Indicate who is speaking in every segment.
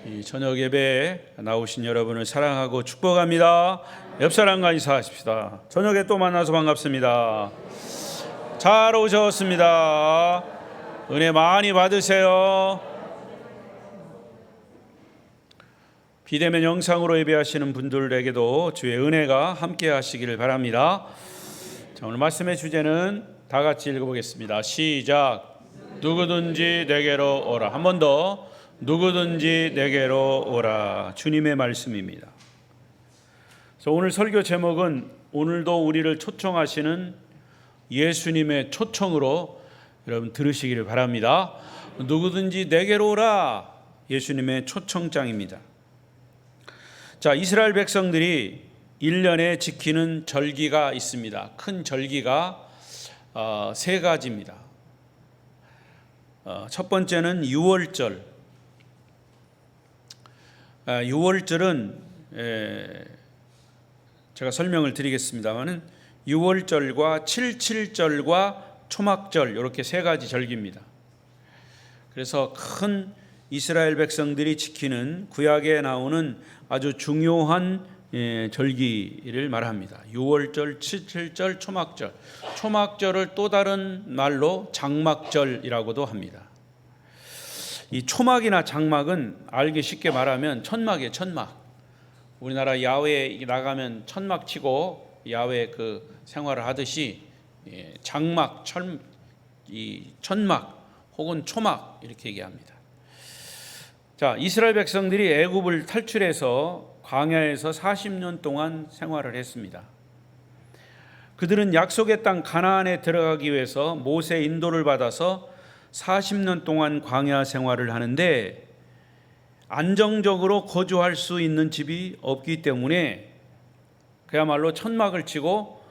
Speaker 1: 이 저녁 예배에 나오신 여러분을 사랑하고 축복합니다. 옆 사람과 인사하십시다. 저녁에 또 만나서 반갑습니다. 잘 오셨습니다. 은혜 많이 받으세요. 비대면 영상으로 예배하시는 분들에게도 주의 은혜가 함께 하시기를 바랍니다. 자, 오늘 말씀의 주제는 다 같이 읽어보겠습니다. 시작. 누구든지 내게로 오라. 한 번 더. 누구든지 내게로 오라. 주님의 말씀입니다. 그래서 오늘 설교 제목은 오늘도 우리를 초청하시는 예수님의 초청으로 여러분 들으시기를 바랍니다. 누구든지 내게로 오라. 예수님의 초청장입니다. 자, 이스라엘 백성들이 1년에 지키는 절기가 있습니다. 큰 절기가 세 가지입니다. 첫 번째는 유월절. 6월절은 제가 설명을 드리겠습니다만은 6월절과 77절과 초막절 이렇게 세 가지 절기입니다. 그래서 큰 이스라엘 백성들이 지키는 구약에 나오는 아주 중요한 절기를 말합니다. 6월절, 77절, 초막절. 초막절을 또 다른 말로 장막절이라고도 합니다. 이 초막이나 장막은 알기 쉽게 말하면 천막이에요. 천막. 우리나라 야외에 나가면 천막 치고 야외 그 생활을 하듯이 장막, 이 천막 혹은 초막 이렇게 얘기합니다. 자, 이스라엘 백성들이 애굽을 탈출해서 광야에서 40년 동안 생활을 했습니다. 그들은 약속의 땅 가나안에 들어가기 위해서 모세의 인도를 받아서 40년 동안 광야 생활을 하는데 안정적으로 거주할 수 있는 집이 없기 때문에 그야말로 천막을 치고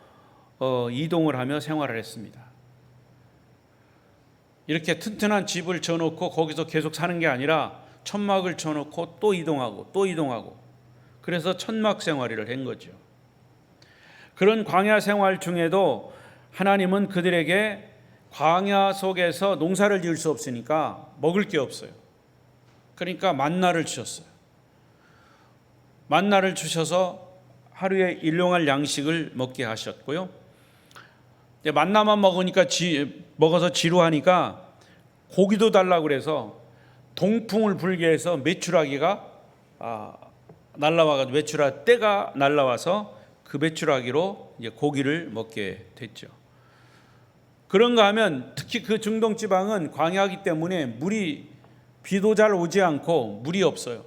Speaker 1: 이동을 하며 생활을 했습니다. 이렇게 튼튼한 집을 쳐놓고 거기서 계속 사는 게 아니라 천막을 쳐놓고 또 이동하고 또 이동하고 그래서 천막 생활을 한 거죠. 그런 광야 생활 중에도 하나님은 그들에게 광야 속에서 농사를 지을 수 없으니까 먹을 게 없어요. 그러니까 만나를 주셨어요. 만나를 주셔서 하루에 일용할 양식을 먹게 하셨고요. 만나만 먹으니까 먹어서 지루하니까 고기도 달라고 그래서 동풍을 불게 해서 메추라기가 날라와가지고 메추라 떼가 날라와서 그 메추라기로 이제 고기를 먹게 됐죠. 그런가 하면 특히 그 중동 지방은 광야이기 때문에 비도 잘 오지 않고 물이 없어요.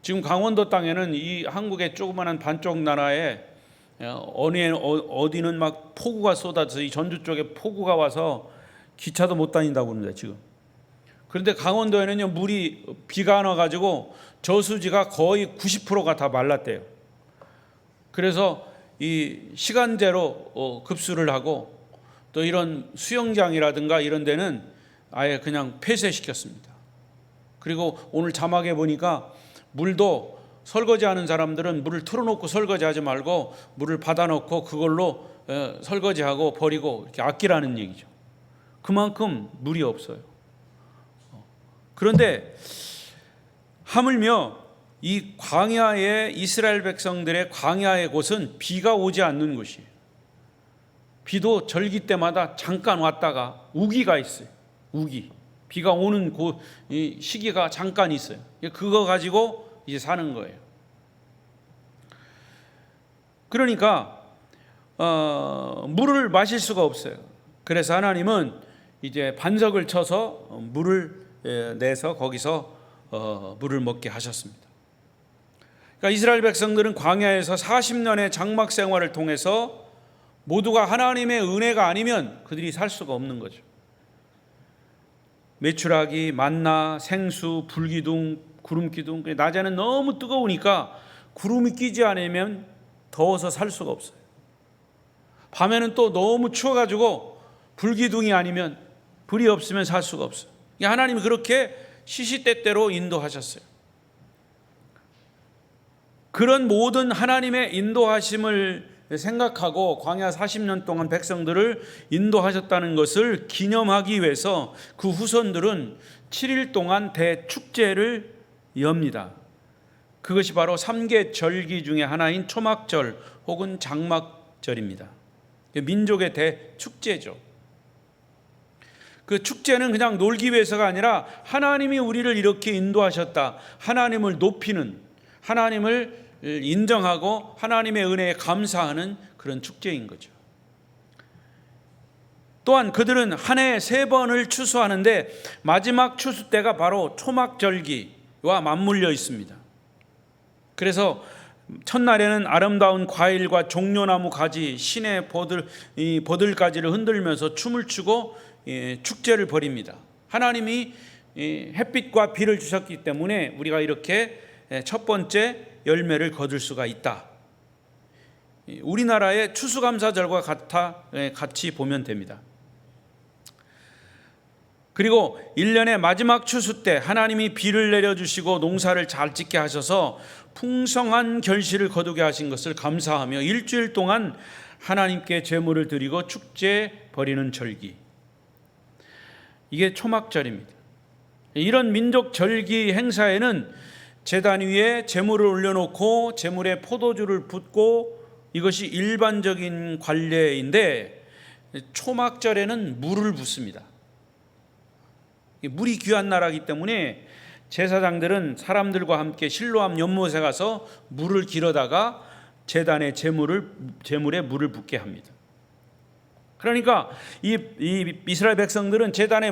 Speaker 1: 지금 강원도 땅에는 이 한국의 조그마한 반쪽 나라에 어디는 막 폭우가 쏟아져서 이 전주 쪽에 폭우가 와서 기차도 못 다닌다고 그러는데 지금. 그런데 강원도에는요 비가 안 와가지고 저수지가 거의 90%가 다 말랐대요. 그래서 이 시간제로 급수를 하고 또 이런 수영장이라든가 이런 데는 아예 그냥 폐쇄시켰습니다. 그리고 오늘 자막에 보니까 물도 설거지하는 사람들은 물을 틀어놓고 설거지하지 말고 물을 받아놓고 그걸로 설거지하고 버리고 이렇게 아끼라는 얘기죠. 그만큼 물이 없어요. 그런데 하물며 이 광야의 이스라엘 백성들의 광야의 곳은 비가 오지 않는 곳이에요. 비도 절기 때마다 잠깐 왔다가 우기가 있어요. 우기. 비가 오는 시기가 잠깐 있어요. 그거 가지고 이제 사는 거예요. 그러니까 물을 마실 수가 없어요. 그래서 하나님은 이제 반석을 쳐서 물을 내서 거기서 물을 먹게 하셨습니다. 그러니까 이스라엘 백성들은 광야에서 40년의 장막 생활을 통해서 모두가 하나님의 은혜가 아니면 그들이 살 수가 없는 거죠. 메추라기, 만나, 생수, 불기둥, 구름기둥. 낮에는 너무 뜨거우니까 구름이 끼지 않으면 더워서 살 수가 없어요. 밤에는 또 너무 추워가지고 불기둥이 아니면 불이 없으면 살 수가 없어요. 하나님이 그렇게 시시때때로 인도하셨어요. 그런 모든 하나님의 인도하심을 생각하고 광야 40년 동안 백성들을 인도하셨다는 것을 기념하기 위해서 그 후손들은 7일 동안 대축제를 엽니다. 그것이 바로 3개 절기 중에 하나인 초막절 혹은 장막절입니다. 민족의 대축제죠. 그 축제는 그냥 놀기 위해서가 아니라 하나님이 우리를 이렇게 인도하셨다, 하나님을 높이는, 하나님을 인정하고 하나님의 은혜에 감사하는 그런 축제인 거죠. 또한 그들은 한 해에 3번을 추수하는데 마지막 추수 때가 바로 초막절기와 맞물려 있습니다. 그래서 첫날에는 아름다운 과일과 종려나무 가지, 신의 보들가지를 흔들면서 춤을 추고 축제를 벌입니다. 하나님이 햇빛과 비를 주셨기 때문에 우리가 이렇게 첫 번째 열매를 거둘 수가 있다. 우리나라의 추수감사절과 같이 보면 됩니다. 그리고 1년의 마지막 추수 때 하나님이 비를 내려주시고 농사를 잘 짓게 하셔서 풍성한 결실을 거두게 하신 것을 감사하며 일주일 동안 하나님께 제물을 드리고 축제 벌이는 절기, 이게 초막절입니다. 이런 민족 절기 행사에는 제단 위에 제물을 올려놓고 제물에 포도주를 붓고 이것이 일반적인 관례인데 초막절에는 물을 붓습니다. 물이 귀한 나라이기 때문에 제사장들은 사람들과 함께 실로암 연못에 가서 물을 길어다가 제단의 제물에 물을 붓게 합니다. 그러니까 이 이스라엘 백성들은 제단에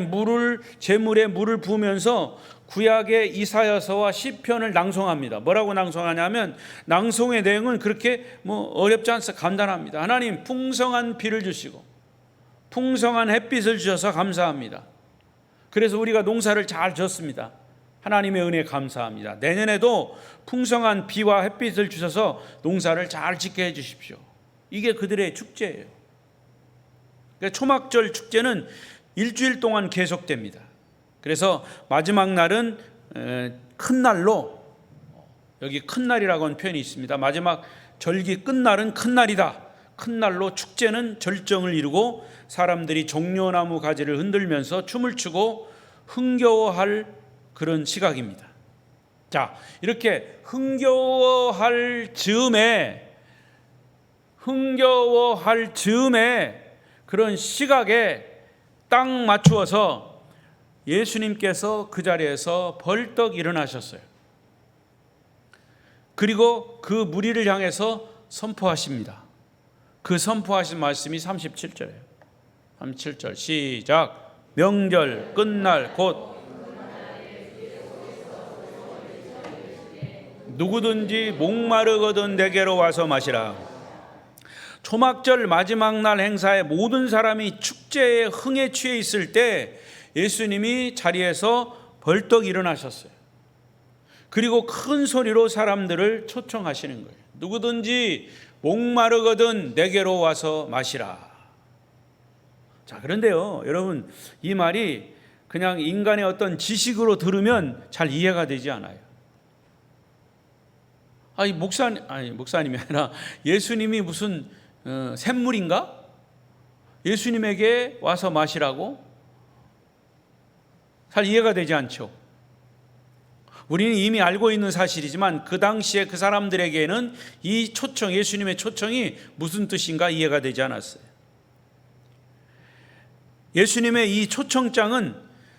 Speaker 1: 제물에 물을 부으면서 구약의 이사야서와 시편을 낭송합니다. 뭐라고 낭송하냐면, 낭송의 내용은 그렇게 어렵지 않습니다. 간단합니다. 하나님 풍성한 비를 주시고 풍성한 햇빛을 주셔서 감사합니다. 그래서 우리가 농사를 잘 졌습니다. 하나님의 은혜에 감사합니다. 내년에도 풍성한 비와 햇빛을 주셔서 농사를 잘 짓게 해주십시오. 이게 그들의 축제예요. 그러니까 초막절 축제는 일주일 동안 계속됩니다. 그래서 마지막 날은 큰 날로, 여기 큰 날이라고 하는 표현이 있습니다. 마지막 절기 끝날은 큰 날이다. 큰 날로 축제는 절정을 이루고 사람들이 종려나무 가지를 흔들면서 춤을 추고 흥겨워할 그런 시각입니다. 자, 이렇게 흥겨워할 즈음에 그런 시각에 딱 맞추어서 예수님께서 그 자리에서 벌떡 일어나셨어요. 그리고 그 무리를 향해서 선포하십니다. 그 선포하신 말씀이 37절이에요. 37절 시작. 명절 끝날 곧 누구든지 목마르거든 내게로 와서 마시라. 초막절 마지막 날 행사에 모든 사람이 축제의 흥에 취해 있을 때 예수님이 자리에서 벌떡 일어나셨어요. 그리고 큰 소리로 사람들을 초청하시는 거예요. 누구든지 목마르거든 내게로 와서 마시라. 자, 그런데요, 여러분, 이 말이 그냥 인간의 어떤 지식으로 들으면 잘 이해가 되지 않아요. 목사님이 아니라 예수님이 무슨 샘물인가? 예수님에게 와서 마시라고? 잘 이해가 되지 않죠. 우리는 이미 알고 있는 사실이지만 그 당시에 그 사람들에게는 이 초청, 예수님의 초청이 무슨 뜻인가 이해가 되지 않았어요. 예수님의 이 초청장은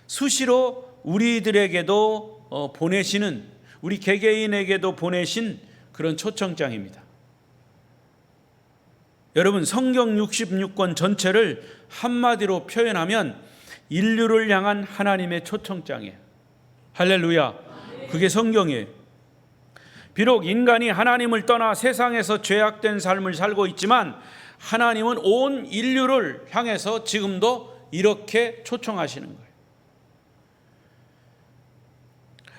Speaker 1: 수시로 우리들에게도 보내시는, 우리 개개인에게도 보내신 그런 초청장입니다. 여러분, 성경 66권 전체를 한마디로 표현하면 인류를 향한 하나님의 초청장이에요. 할렐루야. 그게 성경이에요. 비록 인간이 하나님을 떠나 세상에서 죄악된 삶을 살고 있지만 하나님은 온 인류를 향해서 지금도 이렇게 초청하시는 거예요.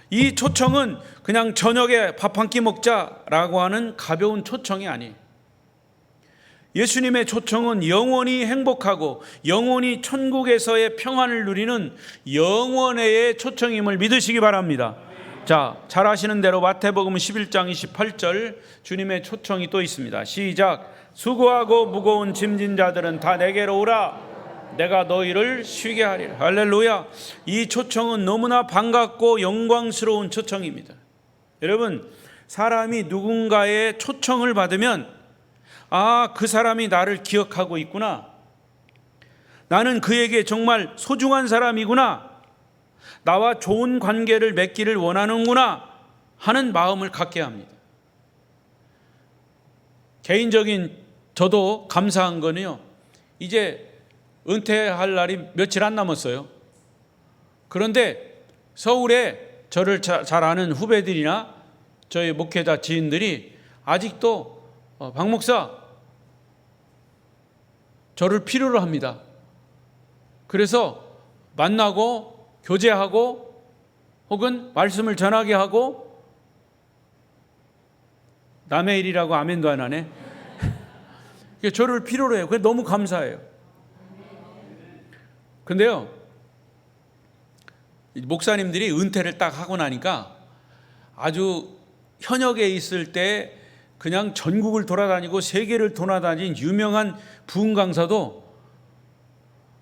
Speaker 1: 이 초청은 그냥 저녁에 밥 한 끼 먹자라고 하는 가벼운 초청이 아니에요. 예수님의 초청은 영원히 행복하고 영원히 천국에서의 평안을 누리는 영원의 초청임을 믿으시기 바랍니다. 자, 잘 아시는 대로 마태복음 11장 28절 주님의 초청이 또 있습니다. 시작. 수고하고 무거운 짐진 자들은 다 내게로 오라. 내가 너희를 쉬게 하리라. 할렐루야. 이 초청은 너무나 반갑고 영광스러운 초청입니다. 여러분, 사람이 누군가의 초청을 받으면 그 사람이 나를 기억하고 있구나. 나는 그에게 정말 소중한 사람이구나. 나와 좋은 관계를 맺기를 원하는구나 하는 마음을 갖게 합니다. 개인적인 저도 감사한 거는요, 이제 은퇴할 날이 며칠 안 남았어요. 그런데 서울에 저를 잘 아는 후배들이나 저희 목회자 지인들이 아직도 박 목사 저를 필요로 합니다. 그래서 만나고 교제하고 혹은 말씀을 전하게 하고, 남의 일이라고 아멘도 안 하네. 저를 필요로 해요. 그게 너무 감사해요. 근데요, 목사님들이 은퇴를 딱 하고 나니까 아주 현역에 있을 때 그냥 전국을 돌아다니고 세계를 돌아다닌 유명한 부흥 강사도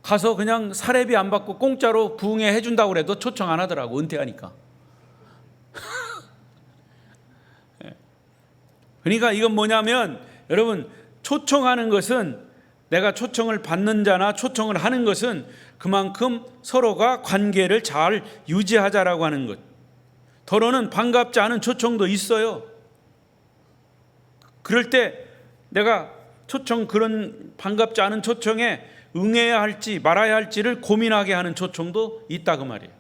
Speaker 1: 가서 그냥 사례비 안 받고 공짜로 부흥회 해준다고 그래도 초청 안 하더라고, 은퇴하니까. 그러니까 이건 뭐냐면, 여러분, 초청하는 것은, 내가 초청을 받는 자나 초청을 하는 것은 그만큼 서로가 관계를 잘 유지하자라고 하는 것. 더러는 반갑지 않은 초청도 있어요. 그럴 때 내가 그런 반갑지 않은 초청에 응해야 할지 말아야 할지를 고민하게 하는 초청도 있다 그 말이에요.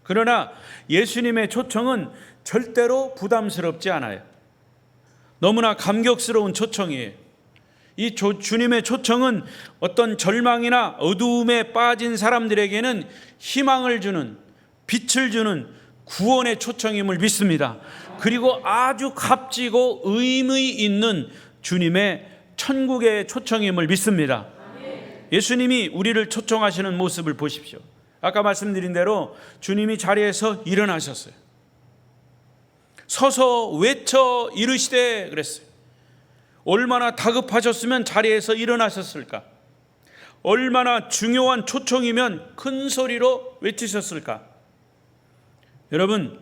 Speaker 1: 그러나 예수님의 초청은 절대로 부담스럽지 않아요. 너무나 감격스러운 초청이에요. 이 주님의 초청은 어떤 절망이나 어두움에 빠진 사람들에게는 희망을 주는, 빛을 주는 구원의 초청임을 믿습니다. 그리고 아주 값지고 의미 있는 주님의 천국의 초청임을 믿습니다. 예수님이 우리를 초청하시는 모습을 보십시오. 아까 말씀드린 대로 주님이 자리에서 일어나셨어요. 서서 외쳐 이르시되 그랬어요. 얼마나 다급하셨으면 자리에서 일어나셨을까? 얼마나 중요한 초청이면 큰 소리로 외치셨을까? 여러분,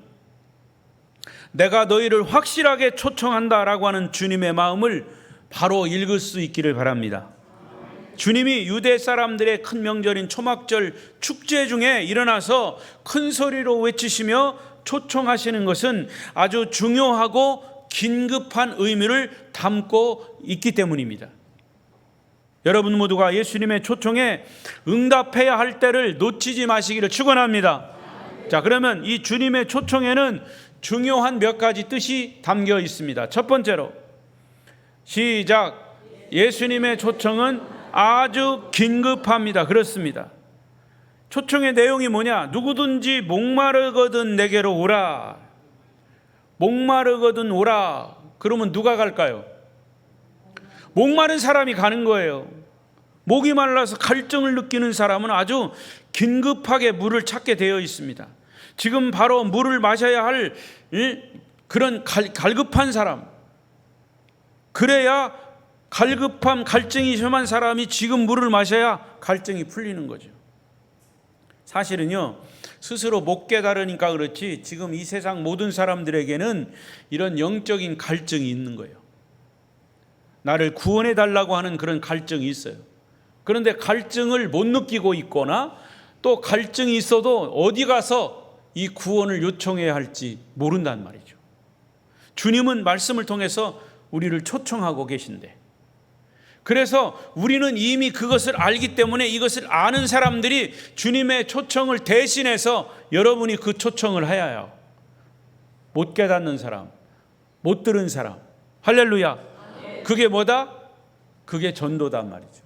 Speaker 1: 내가 너희를 확실하게 초청한다라고 하는 주님의 마음을 바로 읽을 수 있기를 바랍니다. 주님이 유대 사람들의 큰 명절인 초막절 축제 중에 일어나서 큰 소리로 외치시며 초청하시는 것은 아주 중요하고 긴급한 의미를 담고 있기 때문입니다. 여러분 모두가 예수님의 초청에 응답해야 할 때를 놓치지 마시기를 축원합니다. 자, 그러면 이 주님의 초청에는 중요한 몇 가지 뜻이 담겨 있습니다. 첫 번째로, 시작. 예수님의 초청은 아주 긴급합니다. 그렇습니다. 초청의 내용이 뭐냐? 누구든지 목마르거든 내게로 오라. 목마르거든 오라. 그러면 누가 갈까요? 목마른 사람이 가는 거예요. 목이 말라서 갈증을 느끼는 사람은 아주 긴급하게 물을 찾게 되어 있습니다. 지금 바로 물을 마셔야 할 그런 갈급한 사람, 그래야 갈증이 심한 사람이 지금 물을 마셔야 갈증이 풀리는 거죠. 사실은요, 스스로 못 깨달으니까 그렇지 지금 이 세상 모든 사람들에게는 이런 영적인 갈증이 있는 거예요. 나를 구원해 달라고 하는 그런 갈증이 있어요. 그런데 갈증을 못 느끼고 있거나 또 갈증이 있어도 어디 가서 이 구원을 요청해야 할지 모른단 말이죠. 주님은 말씀을 통해서 우리를 초청하고 계신데, 그래서 우리는 이미 그것을 알기 때문에 이것을 아는 사람들이 주님의 초청을 대신해서 여러분이 그 초청을 해야 해요. 못 깨닫는 사람, 못 들은 사람. 할렐루야. 그게 뭐다? 그게 전도단 말이죠.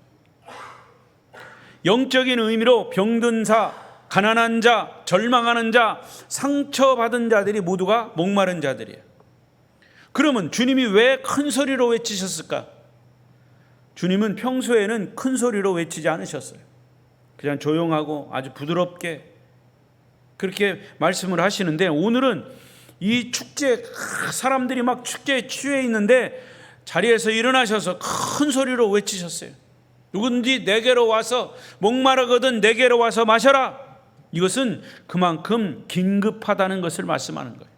Speaker 1: 영적인 의미로 병든 자, 가난한 자, 절망하는 자, 상처받은 자들이 모두가 목마른 자들이에요. 그러면 주님이 왜 큰 소리로 외치셨을까? 주님은 평소에는 큰 소리로 외치지 않으셨어요. 그냥 조용하고 아주 부드럽게 그렇게 말씀을 하시는데, 오늘은 이 축제, 사람들이 막 축제에 취해 있는데 자리에서 일어나셔서 큰 소리로 외치셨어요. 누구든지 내게로 와서, 목마르거든 내게로 와서 마셔라. 이것은 그만큼 긴급하다는 것을 말씀하는 거예요.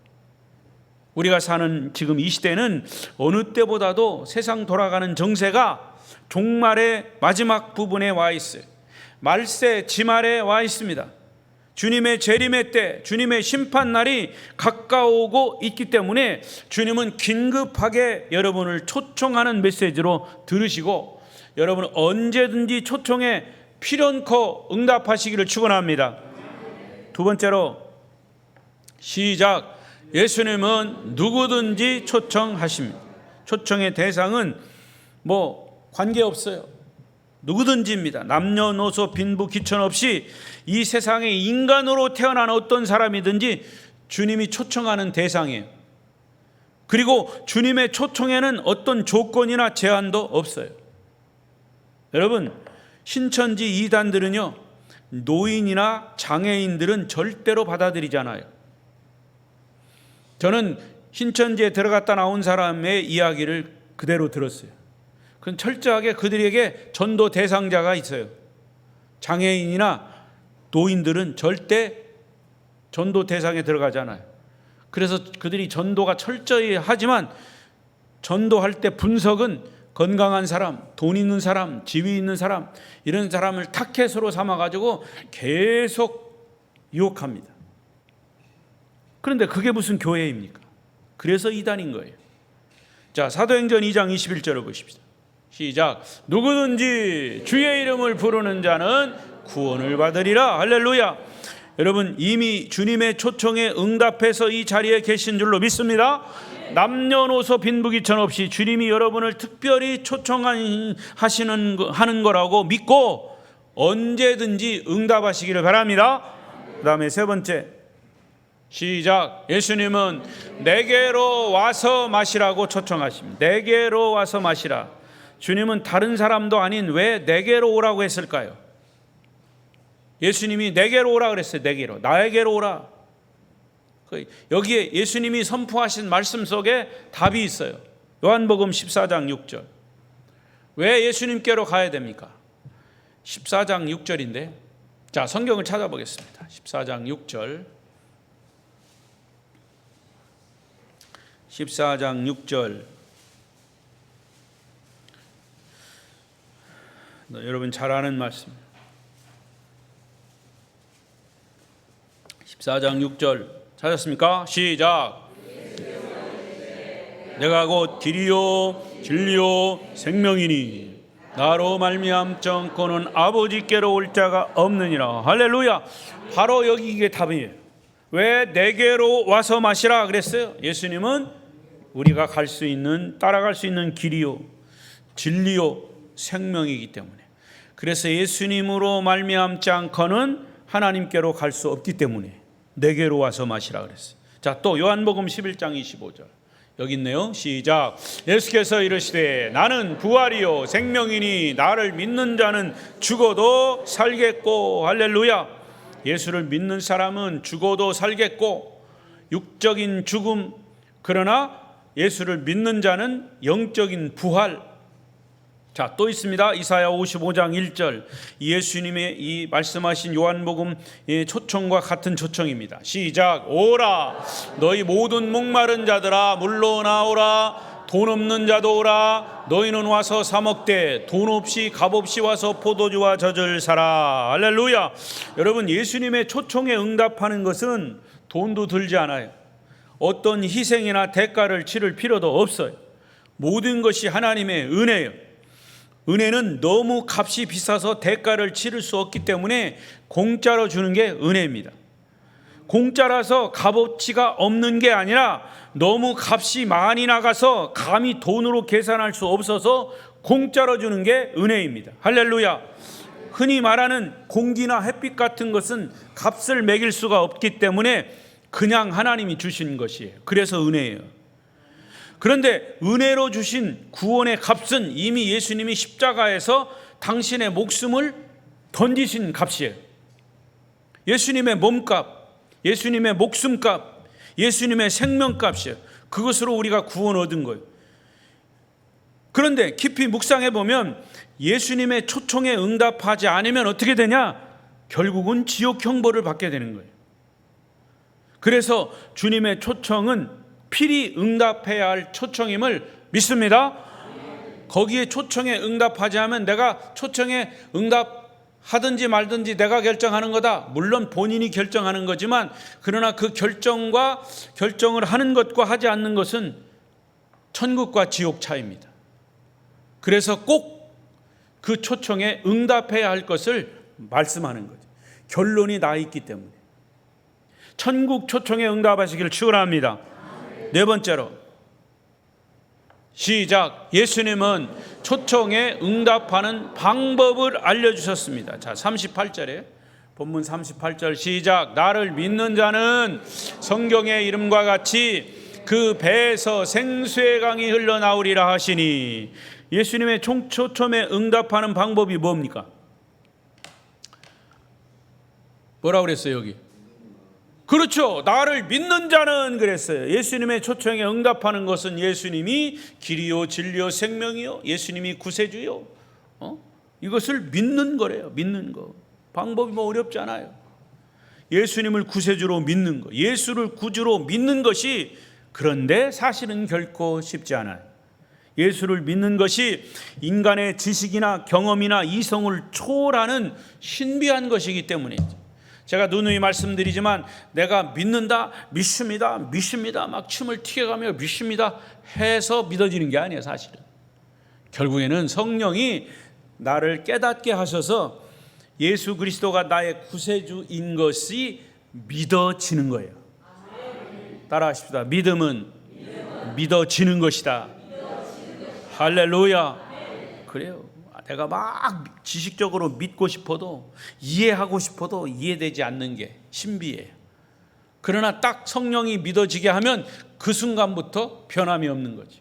Speaker 1: 우리가 사는 지금 이 시대는 어느 때보다도 세상 돌아가는 정세가 종말의 마지막 부분에 와 있어요. 말세 지말에 와 있습니다. 주님의 재림의 때, 주님의 심판날이 가까우고 있기 때문에 주님은 긴급하게 여러분을 초청하는 메시지로 들으시고, 여러분 언제든지 초청에 필연코 응답하시기를 축원합니다. 두 번째로, 시작. 예수님은 누구든지 초청하십니다. 초청의 대상은 관계없어요. 누구든지입니다. 남녀노소 빈부 귀천 없이 이 세상에 인간으로 태어난 어떤 사람이든지 주님이 초청하는 대상이에요. 그리고 주님의 초청에는 어떤 조건이나 제한도 없어요. 여러분, 신천지 이단들은요, 노인이나 장애인들은 절대로 받아들이지 않아요. 저는 신천지에 들어갔다 나온 사람의 이야기를 그대로 들었어요. 그건 철저하게 그들에게 전도 대상자가 있어요. 장애인이나 노인들은 절대 전도 대상에 들어가지 않아요. 그래서 그들이 전도가 철저히 하지만, 전도할 때 분석은 건강한 사람, 돈 있는 사람, 지위 있는 사람, 이런 사람을 타켓으로 삼아가지고 계속 유혹합니다. 그런데 그게 무슨 교회입니까? 그래서 이단인 거예요. 자, 사도행전 2장 21절을 보십시다. 시작. 누구든지 주의 이름을 부르는 자는 구원을 받으리라. 할렐루야. 여러분, 이미 주님의 초청에 응답해서 이 자리에 계신 줄로 믿습니다. 남녀노소 빈부귀천 없이 주님이 여러분을 특별히 초청하는 거라고 믿고 언제든지 응답하시기를 바랍니다. 그 다음에 세 번째, 시작. 예수님은 내게로 와서 마시라고 초청하십니다. 내게로 와서 마시라. 주님은 다른 사람도 아닌 왜 내게로 오라고 했을까요? 예수님이 내게로 오라 그랬어요. 내게로, 나에게로 오라. 여기에 예수님이 선포하신 말씀 속에 답이 있어요. 요한복음 14장 6절. 왜 예수님께로 가야 됩니까? 14장 6절인데, 자, 성경을 찾아보겠습니다. 14장 6절. 14장 6절. 여러분 잘 아는 말씀. 14장 6절 찾았습니까? 시작. 내가 곧 길이요 진리요 생명이니 나로 말미암정코는 아버지께로 올 자가 없느니라. 할렐루야. 바로 여기 이게 답이에요. 왜 내게로 와서 마시라 그랬어요? 예수님은 우리가 갈 수 있는, 따라갈 수 있는 길이요 진리요 생명이기 때문에. 그래서 예수님으로 말미암지 않고는 하나님께로 갈 수 없기 때문에 내게로 와서 마시라 그랬어요. 자, 또 요한복음 11장 25절 여기 있네요. 시작. 예수께서 이르시되 나는 부활이요 생명이니 나를 믿는 자는 죽어도 살겠고. 할렐루야. 예수를 믿는 사람은 죽어도 살겠고, 육적인 죽음, 그러나 예수를 믿는 자는 영적인 부활. 자, 또 있습니다. 이사야 55장 1절. 예수님의 이 말씀하신 요한복음 초청과 같은 초청입니다. 시작. 오라 너희 모든 목마른 자들아 물로 나오라. 돈 없는 자도 오라. 너희는 와서 사 먹되 돈 없이 값 없이 와서 포도주와 젖을 사라. 할렐루야. 여러분, 예수님의 초청에 응답하는 것은 돈도 들지 않아요. 어떤 희생이나 대가를 치를 필요도 없어요. 모든 것이 하나님의 은혜예요. 은혜는 너무 값이 비싸서 대가를 치를 수 없기 때문에 공짜로 주는 게 은혜입니다. 공짜라서 값어치가 없는 게 아니라 너무 값이 많이 나가서 감히 돈으로 계산할 수 없어서 공짜로 주는 게 은혜입니다. 할렐루야. 흔히 말하는 공기나 햇빛 같은 것은 값을 매길 수가 없기 때문에 그냥 하나님이 주신 것이에요. 그래서 은혜예요. 그런데 은혜로 주신 구원의 값은 이미 예수님이 십자가에서 당신의 목숨을 던지신 값이에요. 예수님의 몸값, 예수님의 목숨값, 예수님의 생명값이에요. 그것으로 우리가 구원 얻은 거예요. 그런데 깊이 묵상해 보면 예수님의 초청에 응답하지 않으면 어떻게 되냐? 결국은 지옥 형벌을 받게 되는 거예요. 그래서 주님의 초청은 필히 응답해야 할 초청임을 믿습니다. 거기에 초청에 응답하지 않으면 내가 초청에 응답하든지 말든지 내가 결정하는 거다. 물론 본인이 결정하는 거지만 그러나 그 결정을 하는 것과 하지 않는 것은 천국과 지옥 차이입니다. 그래서 꼭 그 초청에 응답해야 할 것을 말씀하는 거죠. 결론이 나 있기 때문에. 천국 초청에 응답하시기를 축원합니다. 네 번째로 시작. 예수님은 초청에 응답하는 방법을 알려주셨습니다. 자, 38절에 본문 38절 시작. 나를 믿는 자는 성경의 이름과 같이 그 배에서 생수의 강이 흘러나오리라 하시니, 예수님의 초청에 응답하는 방법이 뭡니까? 뭐라고 그랬어요 여기? 그렇죠. 나를 믿는 자는 그랬어요. 예수님의 초청에 응답하는 것은 예수님이 길이요 진리요 생명이요, 예수님이 구세주요, 이것을 믿는 거래요. 믿는 거. 방법이 뭐 어렵지 않아요. 예수님을 구세주로 믿는 거, 예수를 구주로 믿는 것이, 그런데 사실은 결코 쉽지 않아요. 예수를 믿는 것이 인간의 지식이나 경험이나 이성을 초월하는 신비한 것이기 때문이죠. 제가 누누이 말씀드리지만 내가 믿는다, 믿습니다, 믿습니다, 막 춤을 튀어가며 믿습니다 해서 믿어지는 게 아니에요. 사실은 결국에는 성령이 나를 깨닫게 하셔서 예수 그리스도가 나의 구세주인 것이 믿어지는 거예요. 따라하십시다. 믿음은 믿어지는 것이다. 할렐루야. 그래요. 내가 막 지식적으로 믿고 싶어도, 이해하고 싶어도 이해되지 않는 게 신비해요. 그러나 딱 성령이 믿어지게 하면 그 순간부터 변함이 없는 거죠.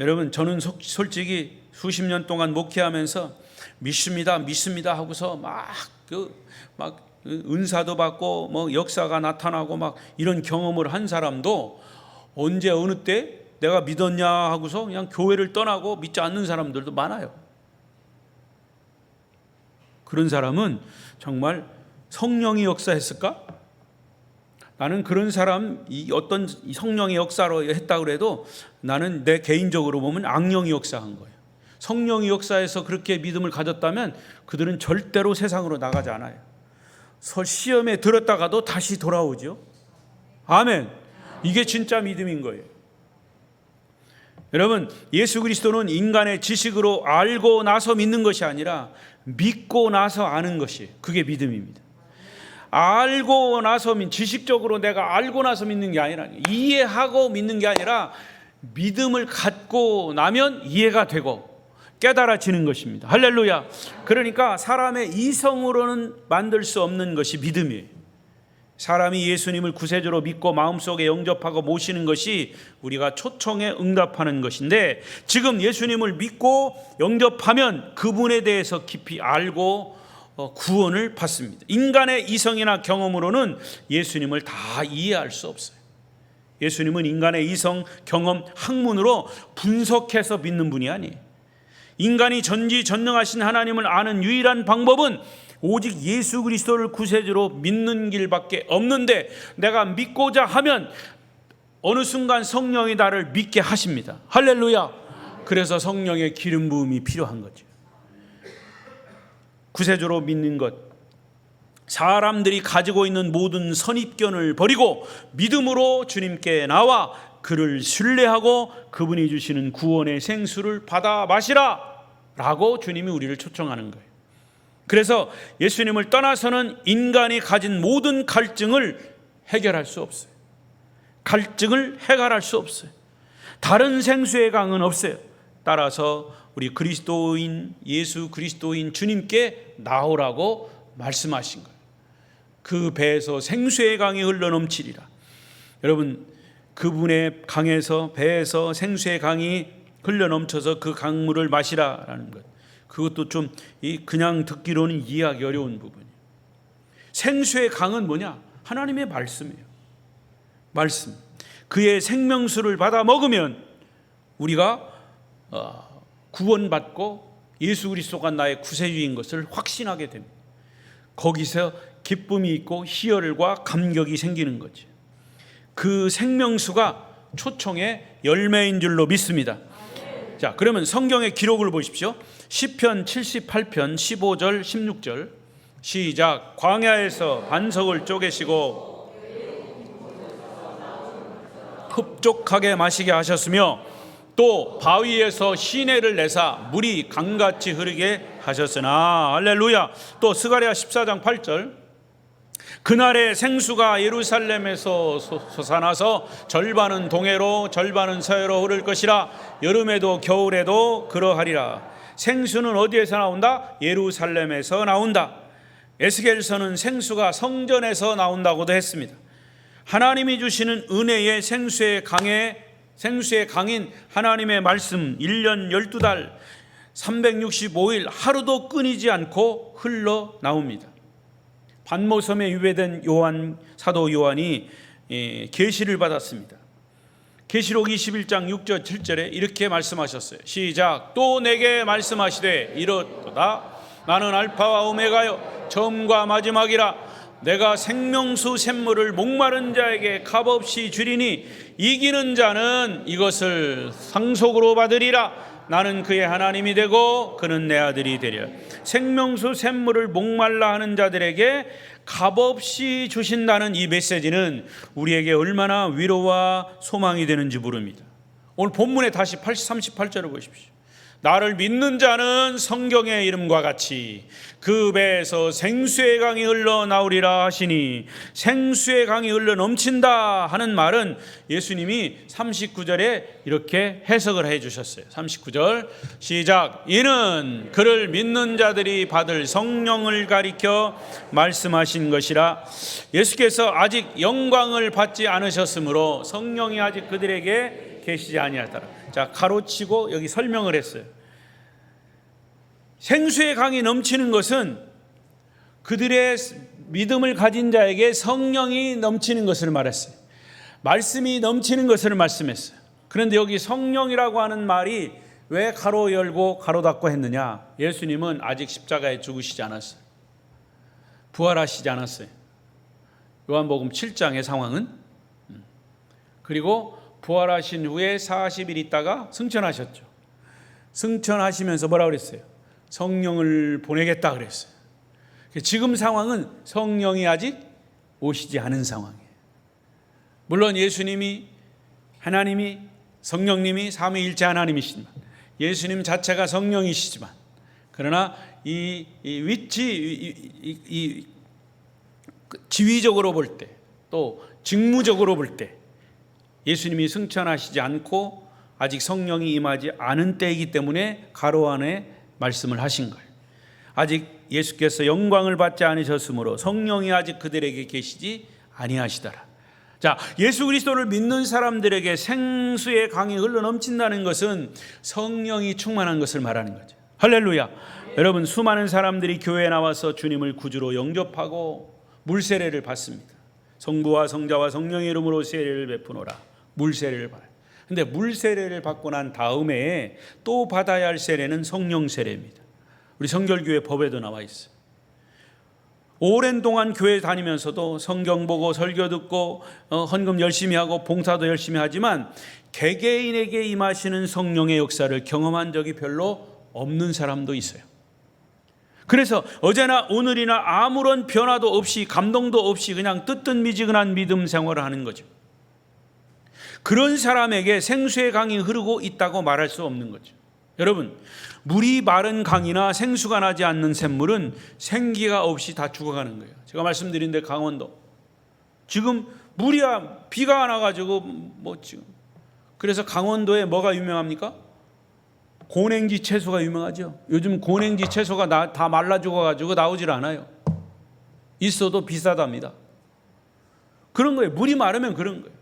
Speaker 1: 여러분, 저는 솔직히 수십 년 동안 목회하면서 믿습니다, 믿습니다 하고서 막 은사도 받고 뭐 역사가 나타나고 막 이런 경험을 한 사람도 언제 어느 때 내가 믿었냐 하고서 그냥 교회를 떠나고 믿지 않는 사람들도 많아요. 그런 사람은 정말 성령이 역사했을까? 나는 그런 사람, 어떤 성령의 역사로 했다고 해도 나는 내 개인적으로 보면 악령이 역사한 거예요. 성령이 역사해서 그렇게 믿음을 가졌다면 그들은 절대로 세상으로 나가지 않아요. 시험에 들었다가도 다시 돌아오죠. 아멘. 이게 진짜 믿음인 거예요. 여러분, 예수 그리스도는 인간의 지식으로 알고 나서 믿는 것이 아니라 믿고 나서 아는 것이, 그게 믿음입니다. 알고 나서, 지식적으로 내가 알고 나서 믿는 게 아니라, 이해하고 믿는 게 아니라 믿음을 갖고 나면 이해가 되고 깨달아지는 것입니다. 할렐루야. 그러니까 사람의 이성으로는 만들 수 없는 것이 믿음이에요. 사람이 예수님을 구세주로 믿고 마음속에 영접하고 모시는 것이 우리가 초청에 응답하는 것인데, 지금 예수님을 믿고 영접하면 그분에 대해서 깊이 알고 구원을 받습니다. 인간의 이성이나 경험으로는 예수님을 다 이해할 수 없어요. 예수님은 인간의 이성, 경험, 학문으로 분석해서 믿는 분이 아니에요. 인간이 전지전능하신 하나님을 아는 유일한 방법은 오직 예수 그리스도를 구세주로 믿는 길밖에 없는데, 내가 믿고자 하면 어느 순간 성령이 나를 믿게 하십니다. 할렐루야. 그래서 성령의 기름 부음이 필요한 거죠. 구세주로 믿는 것, 사람들이 가지고 있는 모든 선입견을 버리고 믿음으로 주님께 나와 그를 신뢰하고 그분이 주시는 구원의 생수를 받아 마시라 라고 주님이 우리를 초청하는 거예요. 그래서 예수님을 떠나서는 인간이 가진 모든 갈증을 해결할 수 없어요. 갈증을 해결할 수 없어요. 다른 생수의 강은 없어요. 따라서 우리 그리스도인, 예수 그리스도인 주님께 나오라고 말씀하신 거예요. 그 배에서 생수의 강이 흘러넘치리라. 여러분, 그분의 강에서, 배에서 생수의 강이 흘러넘쳐서 그 강물을 마시라라는 것, 그것도 좀 그냥 듣기로는 이해하기 어려운 부분이에요. 생수의 강은 뭐냐? 하나님의 말씀이에요. 말씀. 그의 생명수를 받아 먹으면 우리가 구원받고 예수 그리스도가 나의 구세주인 것을 확신하게 됩니다. 거기서 기쁨이 있고 희열과 감격이 생기는 거죠. 그 생명수가 초청의 열매인 줄로 믿습니다. 자, 그러면 성경의 기록을 보십시오. 시편 78편 15절 16절 시작. 광야에서 반석을 쪼개시고 흡족하게 마시게 하셨으며 또 바위에서 시내를 내사 물이 강같이 흐르게 하셨으나 할렐루야. 또 스가랴 14장 8절 그날의 생수가 예루살렘에서 솟아나서 절반은 동해로 절반은 서해로 흐를 것이라. 여름에도 겨울에도 그러하리라. 생수는 어디에서 나온다? 예루살렘에서 나온다. 에스겔서는 생수가 성전에서 나온다고도 했습니다. 하나님이 주시는 은혜의 생수의 강인 하나님의 말씀 1년 12달 365일 하루도 끊이지 않고 흘러나옵니다. 반모섬에 유배된 사도 요한이 계시를 받았습니다. 계시록 21장 6절 7절에 이렇게 말씀하셨어요. 시작. 또 내게 말씀하시되 이렇도다. 나는 알파와 오메가요 처음과 마지막이라. 내가 생명수 샘물을 목마른 자에게 값없이 주리니 이기는 자는 이것을 상속으로 받으리라. 나는 그의 하나님이 되고 그는 내 아들이 되리라. 생명수 샘물을 목말라 하는 자들에게 값없이 주신다는 이 메시지는 우리에게 얼마나 위로와 소망이 되는지 모릅니다. 오늘 본문에 다시 38절을 보십시오. 나를 믿는 자는 성경의 이름과 같이 그 배에서 생수의 강이 흘러나오리라 하시니 생수의 강이 흘러 넘친다 하는 말은 예수님이 39절에 이렇게 해석을 해 주셨어요. 39절 시작. 이는 그를 믿는 자들이 받을 성령을 가리켜 말씀하신 것이라. 예수께서 아직 영광을 받지 않으셨으므로 성령이 아직 그들에게 계시지 아니하더라. 자, 가로치고 여기 설명을 했어요. 생수의 강이 넘치는 것은 그들의 믿음을 가진 자에게 성령이 넘치는 것을 말했어요. 말씀이 넘치는 것을 말씀했어요. 그런데 여기 성령이라고 하는 말이 왜 가로 열고 가로 닫고 했느냐? 예수님은 아직 십자가에 죽으시지 않았어요. 부활하시지 않았어요. 요한복음 7장의 상황은. 그리고 부활하신 후에 40일 있다가 승천하셨죠. 승천하시면서 뭐라고 그랬어요? 성령을 보내겠다 그랬어요. 지금 상황은 성령이 아직 오시지 않은 상황이에요. 물론 예수님이 하나님이 성령님이 삼위일체 하나님이시지만 예수님 자체가 성령이시지만 그러나 이 지위적으로 볼 때 또 직무적으로 볼 때 예수님이 승천하시지 않고 아직 성령이 임하지 않은 때이기 때문에 가로 안에 말씀을 하신 거예요. 아직 예수께서 영광을 받지 않으셨으므로 성령이 아직 그들에게 계시지 아니하시더라. 자, 예수 그리스도를 믿는 사람들에게 생수의 강이 흘러 넘친다는 것은 성령이 충만한 것을 말하는 거죠. 할렐루야. 여러분, 수많은 사람들이 교회에 나와서 주님을 구주로 영접하고 물세례를 받습니다. 성부와 성자와 성령의 이름으로 세례를 베푸노라. 물세례를 받아요. 근데 물세례를 받고 난 다음에 또 받아야 할 세례는 성령 세례입니다. 우리 성결교회 법에도 나와 있어요. 오랜 동안 교회 다니면서도 성경 보고 설교 듣고 헌금 열심히 하고 봉사도 열심히 하지만 개개인에게 임하시는 성령의 역사를 경험한 적이 별로 없는 사람도 있어요. 그래서 어제나 오늘이나 아무런 변화도 없이 감동도 없이 그냥 뜨뜻미지근한 믿음 생활을 하는 거죠. 그런 사람에게 생수의 강이 흐르고 있다고 말할 수 없는 거죠. 여러분, 물이 마른 강이나 생수가 나지 않는 샘물은 생기가 없이 다 죽어가는 거예요. 제가 말씀드린 데 강원도 지금 비가 안 와가지고 지금 그래서 강원도에 뭐가 유명합니까? 고냉지 채소가 유명하죠. 요즘 고냉지 채소가 다 말라 죽어가지고 나오질 않아요. 있어도 비싸답니다. 그런 거예요. 물이 마르면 그런 거예요.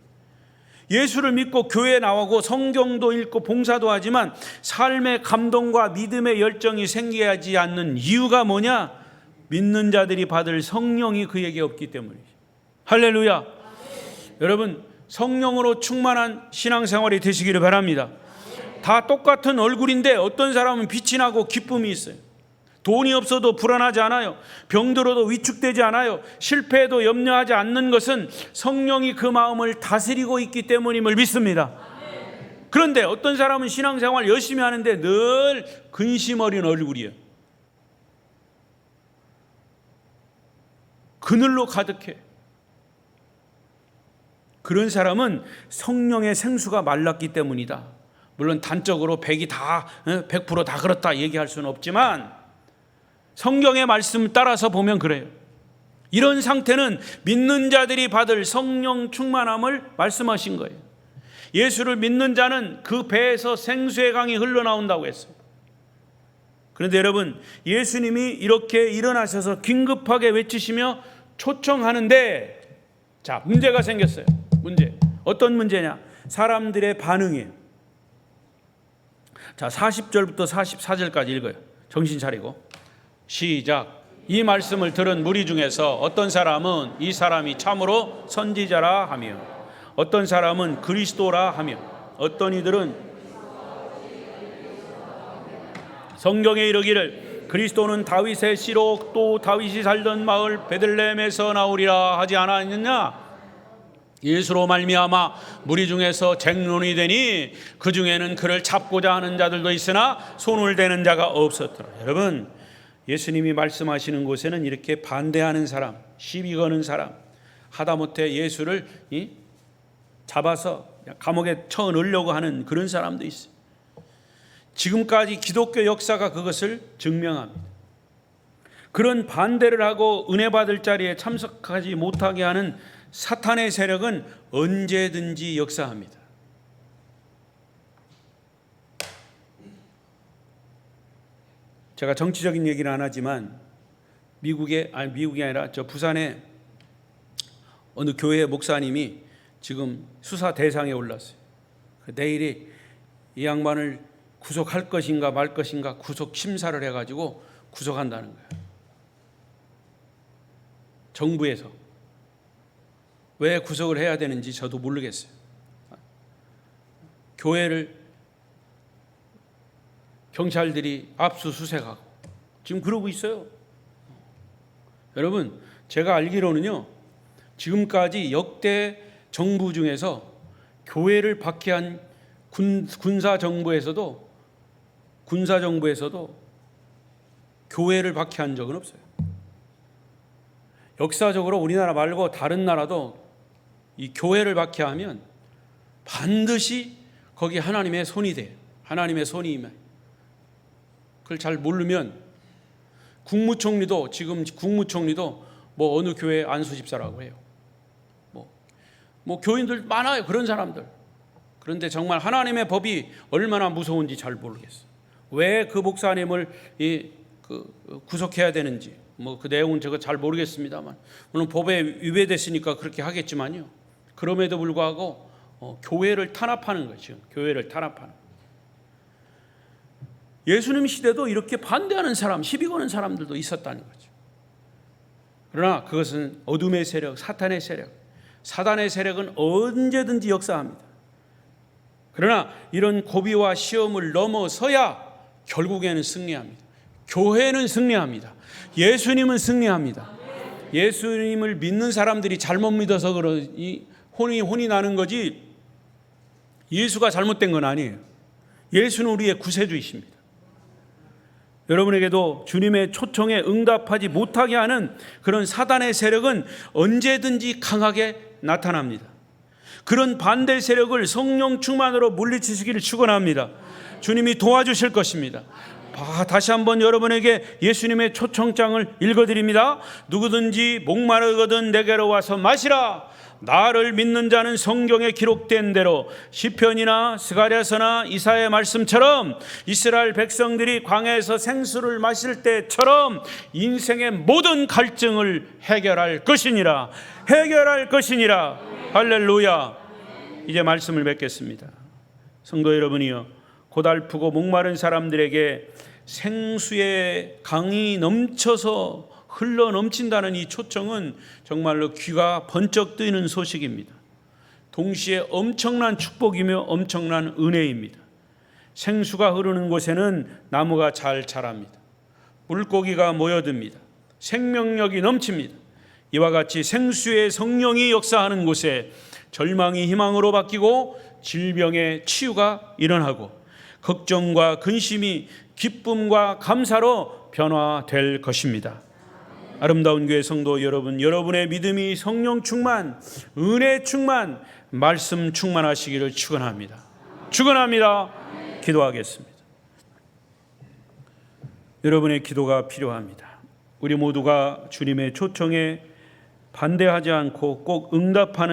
Speaker 1: 예수를 믿고 교회에 나오고 성경도 읽고 봉사도 하지만 삶의 감동과 믿음의 열정이 생기지 않는 이유가 뭐냐? 믿는 자들이 받을 성령이 그에게 없기 때문이죠. 할렐루야. 여러분, 성령으로 충만한 신앙생활이 되시기를 바랍니다. 다 똑같은 얼굴인데 어떤 사람은 빛이 나고 기쁨이 있어요. 돈이 없어도 불안하지 않아요. 병들어도 위축되지 않아요. 실패해도 염려하지 않는 것은 성령이 그 마음을 다스리고 있기 때문임을 믿습니다. 그런데 어떤 사람은 신앙생활 열심히 하는데 늘 근심 어린 얼굴이에요. 그늘로 가득해. 그런 사람은 성령의 생수가 말랐기 때문이다. 물론 단적으로 100% 다 그렇다 얘기할 수는 없지만 성경의 말씀 따라서 보면 그래요. 이런 상태는 믿는 자들이 받을 성령 충만함을 말씀하신 거예요. 예수를 믿는 자는 그 배에서 생수의 강이 흘러나온다고 했어요. 그런데 여러분, 예수님이 이렇게 일어나셔서 긴급하게 외치시며 초청하는데, 자, 문제가 생겼어요. 문제. 어떤 문제냐? 사람들의 반응이에요. 자, 40절부터 44절까지 읽어요. 정신 차리고 시작. 이 말씀을 들은 무리 중에서 어떤 사람은 이 사람이 참으로 선지자라 하며, 어떤 사람은 그리스도라 하며, 어떤 이들은 성경에 이르기를 그리스도는 다윗의 씨로 또 다윗이 살던 마을 베들레헴에서 나오리라 하지 않았느냐? 예수로 말미암아 무리 중에서 쟁론이 되니 그 중에는 그를 잡고자 하는 자들도 있으나 손을 대는 자가 없었더라. 여러분, 예수님이 말씀하시는 곳에는 이렇게 반대하는 사람, 시비 거는 사람, 하다못해 예수를 잡아서 감옥에 쳐 넣으려고 하는 그런 사람도 있어요. 지금까지 기독교 역사가 그것을 증명합니다. 그런 반대를 하고 은혜 받을 자리에 참석하지 못하게 하는 사탄의 세력은 언제든지 역사합니다. 제가 정치적인 얘기는 안 하지만 미국이 아니라 저 부산에 어느 교회 목사님이 지금 수사 대상에 올랐어요. 내일이 이 양반을 구속할 것인가 말 것인가 구속 심사를 해가지고 구속한다는 거예요. 정부에서. 왜 구속을 해야 되는지 저도 모르겠어요. 교회를 경찰들이 압수수색하고 지금 그러고 있어요. 여러분, 제가 알기로는요, 지금까지 역대 정부 중에서 교회를 박해한 군사 정부에서도 교회를 박해한 적은 없어요. 역사적으로 우리나라 말고 다른 나라도 이 교회를 박해하면 반드시 거기 하나님의 손이 돼요. 하나님의 손이 임해요. 그걸 잘 모르면 지금 국무총리도 뭐 어느 교회 안수 집사라고 해요. 뭐 교인들 많아요. 그런 사람들. 그런데 정말 하나님의 법이 얼마나 무서운지 잘 모르겠어요. 왜 그 목사님을 구속해야 되는지 뭐 그 내용은 제가 잘 모르겠습니다만, 물론 법에 위배됐으니까 그렇게 하겠지만요. 그럼에도 불구하고 교회를 탄압하는 거죠. 지금 교회를 탄압하는. 예수님 시대도 이렇게 반대하는 사람, 시비 거는 사람들도 있었다는 거죠. 그러나 그것은 어둠의 세력, 사탄의 세력, 사단의 세력은 언제든지 역사합니다. 그러나 이런 고비와 시험을 넘어서야 결국에는 승리합니다. 교회는 승리합니다. 예수님은 승리합니다. 예수님을 믿는 사람들이 잘못 믿어서 그러니 혼이 나는 거지, 예수가 잘못된 건 아니에요. 예수는 우리의 구세주이십니다. 여러분에게도 주님의 초청에 응답하지 못하게 하는 그런 사단의 세력은 언제든지 강하게 나타납니다. 그런 반대 세력을 성령 충만으로 물리치시기를 축원합니다. 주님이 도와주실 것입니다. 다시 한번 여러분에게 예수님의 초청장을 읽어드립니다. 누구든지 목마르거든 내게로 와서 마시라. 나를 믿는 자는 성경에 기록된 대로 시편이나 스가랴서나 이사야의 말씀처럼 이스라엘 백성들이 광야에서 생수를 마실 때처럼 인생의 모든 갈증을 해결할 것이니라. 할렐루야. 이제 말씀을 맺겠습니다. 성도 여러분이여, 고달프고 목마른 사람들에게 생수의 강이 넘쳐서 흘러 넘친다는 이 초청은 정말로 귀가 번쩍 뜨이는 소식입니다. 동시에 엄청난 축복이며 엄청난 은혜입니다. 생수가 흐르는 곳에는 나무가 잘 자랍니다. 물고기가 모여듭니다. 생명력이 넘칩니다. 이와 같이 생수의 성령이 역사하는 곳에 절망이 희망으로 바뀌고 질병의 치유가 일어나고 걱정과 근심이 기쁨과 감사로 변화될 것입니다. 아름다운 교회 성도 여러분, 여러분의 믿음이 성령 충만, 은혜 충만, 말씀 충만하시기를 축원합니다. 축원합니다. 기도하겠습니다. 여러분의 기도가 필요합니다. 우리 모두가 주님의 초청에 반대하지 않고 꼭 응답하는